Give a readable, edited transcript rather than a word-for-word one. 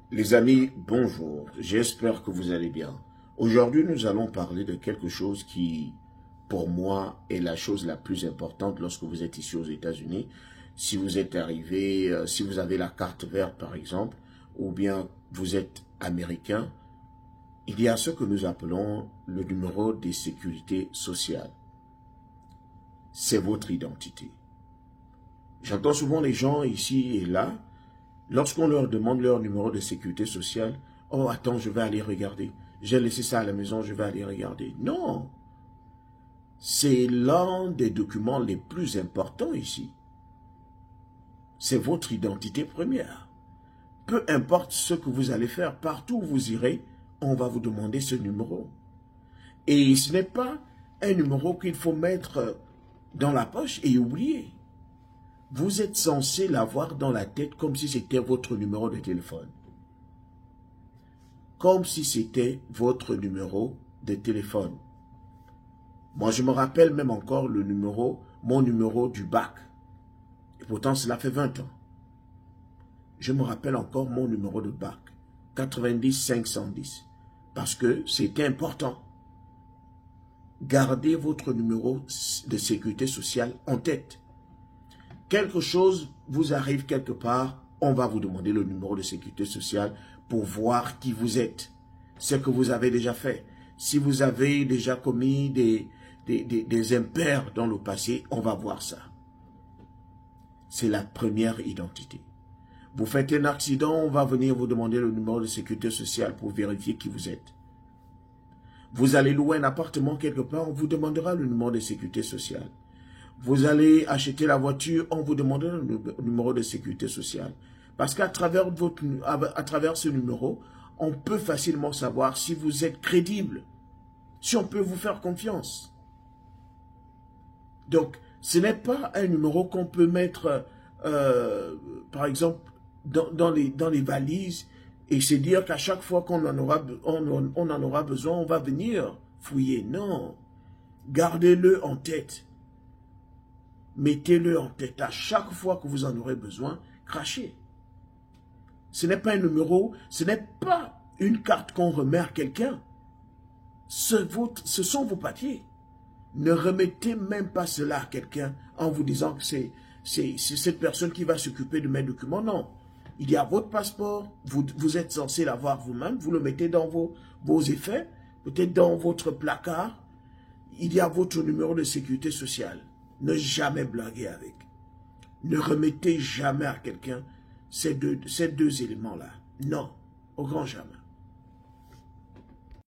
Les amis, bonjour, j'espère que vous allez bien. Aujourd'hui, nous allons parler de quelque chose qui, pour moi, est la chose la plus importante lorsque vous êtes ici aux États-Unis. Si vous êtes arrivé, si vous avez la carte verte par exemple, ou bien vous êtes américain, il y a ce que nous appelons le numéro de sécurité sociale. C'est votre identité. J'entends souvent les gens ici et là, lorsqu'on leur demande leur numéro de sécurité sociale, « Oh, attends, je vais aller regarder. J'ai laissé ça à la maison, je vais aller regarder. » Non! C'est l'un des documents les plus importants ici. C'est votre identité première. Peu importe ce que vous allez faire, partout où vous irez, on va vous demander ce numéro. Et ce n'est pas un numéro qu'il faut mettre dans la poche et oublier. Vous êtes censé l'avoir dans la tête comme si c'était votre numéro de téléphone. Comme si c'était votre numéro de téléphone. Moi, je me rappelle même encore mon numéro du bac. Et pourtant, cela fait 20 ans. Je me rappelle encore mon numéro de bac. 90 510. Parce que c'était important. Gardez votre numéro de sécurité sociale en tête. Quelque chose vous arrive quelque part, on va vous demander le numéro de sécurité sociale pour voir qui vous êtes, ce que vous avez déjà fait. Si vous avez déjà commis des impairs dans le passé, on va voir ça. C'est la première identité. Vous faites un accident, on va venir vous demander le numéro de sécurité sociale pour vérifier qui vous êtes. Vous allez louer un appartement quelque part, on vous demandera le numéro de sécurité sociale. Vous allez acheter la voiture, on vous demandera le numéro de sécurité sociale. Parce qu'à travers ce numéro, on peut facilement savoir si vous êtes crédible, si on peut vous faire confiance. Donc, ce n'est pas un numéro qu'on peut mettre, par exemple, dans les valises et se dire qu'à chaque fois qu'on en aura besoin, on va venir fouiller. Non, gardez-le en tête. Mettez-le en tête. À chaque fois que vous en aurez besoin, crachez. Ce n'est pas un numéro, ce n'est pas une carte qu'on remet à quelqu'un. Ce sont vos papiers. Ne remettez même pas cela à quelqu'un en vous disant que c'est cette personne qui va s'occuper de mes documents. Non. Il y a votre passeport, vous êtes censé l'avoir vous-même, vous le mettez dans vos effets, peut-être dans votre placard. Il y a votre numéro de sécurité sociale. Ne jamais blaguer avec. Ne remettez jamais à quelqu'un ces deux éléments-là. Non, au grand jamais.